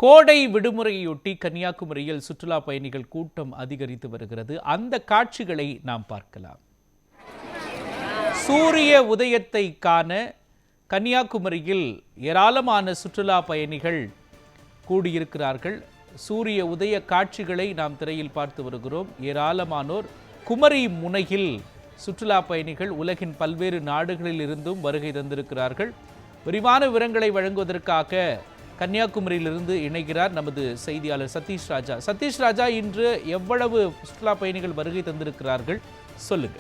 கோடை விடுமுறையொட்டி கன்னியாகுமரியில் சுற்றுலா பயணிகள் கூட்டம் அதிகரித்து வருகிறது. அந்த காட்சிகளை நாம் பார்க்கலாம். சூரிய உதயத்தை காண கன்னியாகுமரியில் ஏராளமான சுற்றுலா பயணிகள் கூடியிருக்கிறார்கள். சூரிய உதய காட்சிகளை நாம் திரையில் பார்த்து வருகிறோம். ஏராளமானோர் குமரி முனையில் சுற்றுலா பயணிகள் உலகின் பல்வேறு நாடுகளில் இருந்தும் வருகை தந்திருக்கிறார்கள். விரிவான விவரங்களை வழங்குவதற்காக கன்னியாகுமரியிலிருந்து இணைகிறார் நமது செய்தியாளர் சதீஷ் ராஜா. சதீஷ் ராஜா, இன்று எவ்வளவு சுற்றுலா பயணிகள் வருகை தந்திருக்கிறார்கள், சொல்லுங்க.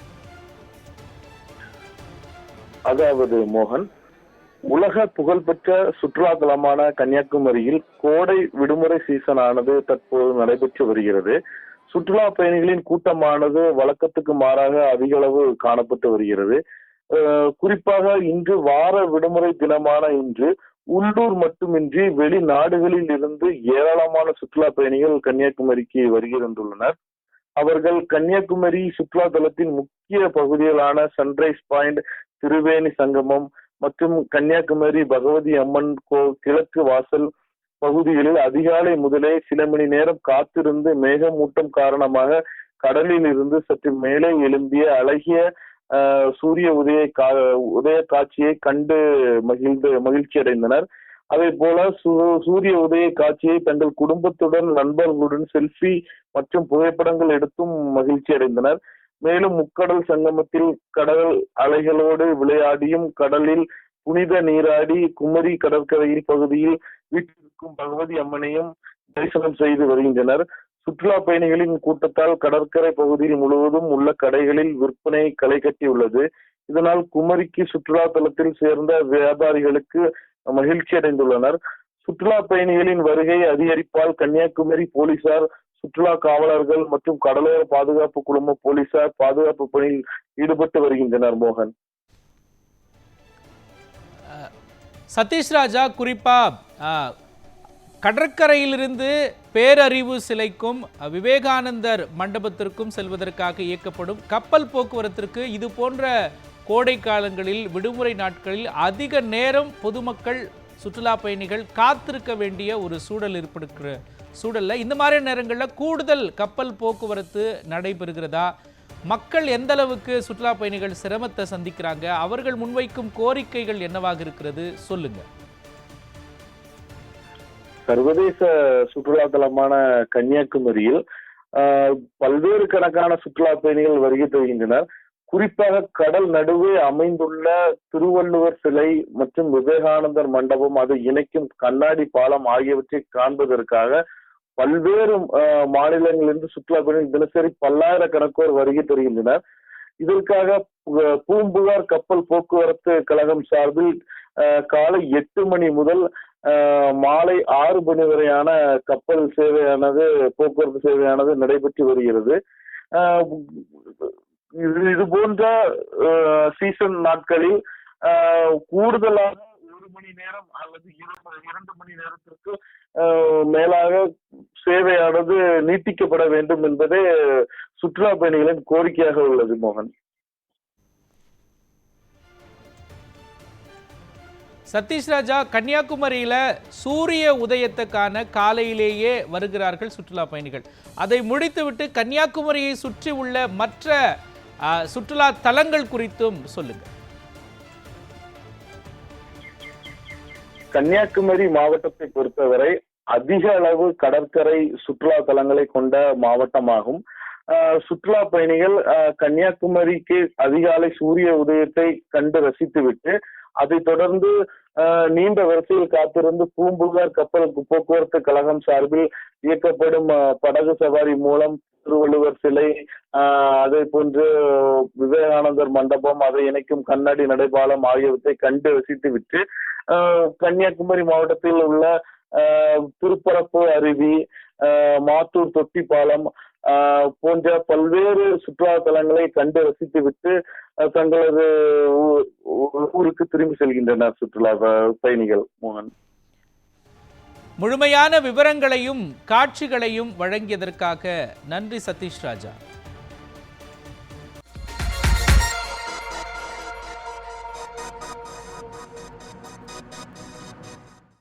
அதாவது மோகன், உலக புகழ்பெற்ற சுற்றுலா தலமான கன்னியாகுமரியில் கோடை விடுமுறை சீசன் ஆனது தற்போது நடைபெற்று வருகிறது. சுற்றுலா பயணிகளின் கூட்டமானது வழக்கத்துக்கு மாறாக அதிக அளவு காணப்பட்டு வருகிறது. குறிப்பாக இன்று வார விடுமுறை தினமான இன்று உள்ளூர் மட்டுமின்றி வெளிநாடுகளில் இருந்து ஏராளமான சுற்றுலா பயணிகள் கன்னியாகுமரிக்கு வருகை தந்துள்ளனர். அவர்கள் கன்னியாகுமரி சுற்றுலா தலத்தின் முக்கிய பகுதிகளான சன்ரைஸ் பாயிண்ட், திருவேணி சங்கமம் மற்றும் கன்னியாகுமரி பகவதி அம்மன் கிழக்கு வாசல் பகுதிகளில் அதிகாலை முதலே சில மணி நேரம் காத்திருந்து மேகமூட்டம் காரணமாக கடலில் இருந்து சற்று மேலே எழும்பிய அழகிய சூரிய உதய காட்சியை கண்டு மகிழ்ச்சி அடைந்தனர். அதே போல சூரிய உதய காட்சியை தங்கள் குடும்பத்துடன் நண்பர்களுடன் செல்ஃபி மற்றும் புகைப்படங்கள் எடுத்தும் மகிழ்ச்சி அடைந்தனர். மேலும் முக்கடல் சங்கமத்தில் கடல் அலைகளோடு விளையாடியும் கடலில் புனித நீராடி குமரி கடற்கரையில் பகுதியில் வீட்டிற்கும் பகவதி அம்மனையும் தரிசனம் செய்து வருகின்றனர். சுற்றுலா பயணிகளின் கூட்டத்தால் கடற்கரை பகுதியில் முழுவதும் உள்ள கடைகளில் விற்பனை களை கட்டியுள்ளது. இதனால் குமரிக்கு சுற்றுலா தலத்தில் சேர்ந்த வியாபாரிகளுக்கு மகிழ்ச்சி அடைந்துள்ளனர். சுற்றுலா பயணிகளின் வருகை அதிகரிப்பால் கன்னியாகுமரி போலீசார், சுற்றுலா காவலர்கள் மற்றும் கடலோர பாதுகாப்பு குழும போலீசார் பாதுகாப்பு பணியில் ஈடுபட்டு வருகின்றனர். மோகன், சதீஷ் ராஜா, குறிப்பா கடற்கரையிலிருந்து பேரறிவு சிலைக்கும் விவேகானந்தர் மண்டபத்திற்கும் செல்வதற்காக இயக்கப்படும் கப்பல் போக்குவரத்திற்கு இது போன்ற கோடை காலங்களில் விடுமுறை நாட்களில் அதிக நேரம் பொதுமக்கள் சுற்றுலா பயணிகள் காத்திருக்க வேண்டிய ஒரு சூழல் ஏற்படுகிற சூழல்ல இந்த மாதிரியான நேரங்களில் கூடுதல் கப்பல் போக்குவரத்து நடைபெறுகிறதா? மக்கள் எந்த அளவுக்கு சுற்றுலா பயணிகள் சிரமத்தை சந்திக்கிறாங்க? அவர்கள் முன்வைக்கும் கோரிக்கைகள் என்னவாக இருக்கிறது, சொல்லுங்க. சர்வதேச சுற்றுலா தலமான கன்னியாகுமரியில் பல்வேறு கணக்கான சுற்றுலா பயணிகள் வருகை தருகின்றனர். குறிப்பாக கடல் நடுவே அமைந்துள்ள திருவள்ளுவர் சிலை மற்றும் விவேகானந்தர் மண்டபம், அதை இணைக்கும் கண்ணாடி பாலம் ஆகியவற்றை காண்பதற்காக பல்வேறு மாநிலங்களிலிருந்து சுற்றுலா பயணிகள் தினசரி பல்லாயிரக்கணக்கோர் வருகை தருகின்றனர். இதற்காக பூம்புகார் கப்பல் போக்குவரத்து கழகம் சார்பில் காலை 8 மணி முதல் மாலை 6 மணி வரையான கப்பல் சேவையானது, போக்குவரத்து சேவையானது நடைபெற்று வருகிறது. இது போன்ற சீசன் நாட்களில் கூடுதலாக 1 மணி நேரம் அல்லது 2 மணி நேரத்திற்கு மேலாக சேவையானது நீட்டிக்கப்பட வேண்டும் என்பதே சுற்றுலா பயணிகளின் கோரிக்கையாக உள்ளது. மோகன், சதீஷ் ராஜா, கன்னியாகுமரியில சூரிய உதயத்துக்கான காலையிலேயே வருகிறார்கள் சுற்றுலா பயணிகள். அதை முடித்துவிட்டு கன்னியாகுமரியை சுற்றி உள்ள மற்ற சுற்றுலா தலங்கள் குறித்தும் சொல்லுங்க. கன்னியாகுமரி மாவட்டத்தை பொறுத்தவரை அதிக அளவு கடற்கரை சுற்றுலா தலங்களை கொண்ட மாவட்டமாகும். சுற்றுலா பயணிகள் கன்னியாகுமரிக்கு அதிகாலை சூரிய உதயத்தை கண்டு ரசித்துவிட்டு அதை தொடர்ந்து நீண்ட வரிசையில் காத்திருந்து பூம்புகார் கப்பல் போக்குவரத்து கழகம் சார்பில் இயக்கப்படும் படகு சவாரி மூலம் திருவள்ளுவர் சிலை, அதே போன்று விவேகானந்தர் மண்டபம், அதை இணைக்கும் கண்ணாடி நடைபாலம் ஆகியவற்றை கண்டு ரசித்து விட்டு கன்னியாகுமரி மாவட்டத்தில் உள்ள திருப்பரப்பு அருவி, மாத்தூர் தொட்டி பாலம் போன்ற பல்வேறு சுற்றுலா தலங்களை கண்டு ரசித்து விட்டு தங்களது ஊருக்கு திரும்பி செல்கின்றனர் சுற்றுலா பயணிகள். மோகன், முழுமையான விவரங்களையும் காட்சிகளையும் வழங்கியதற்காக நன்றி சதீஷ் ராஜா.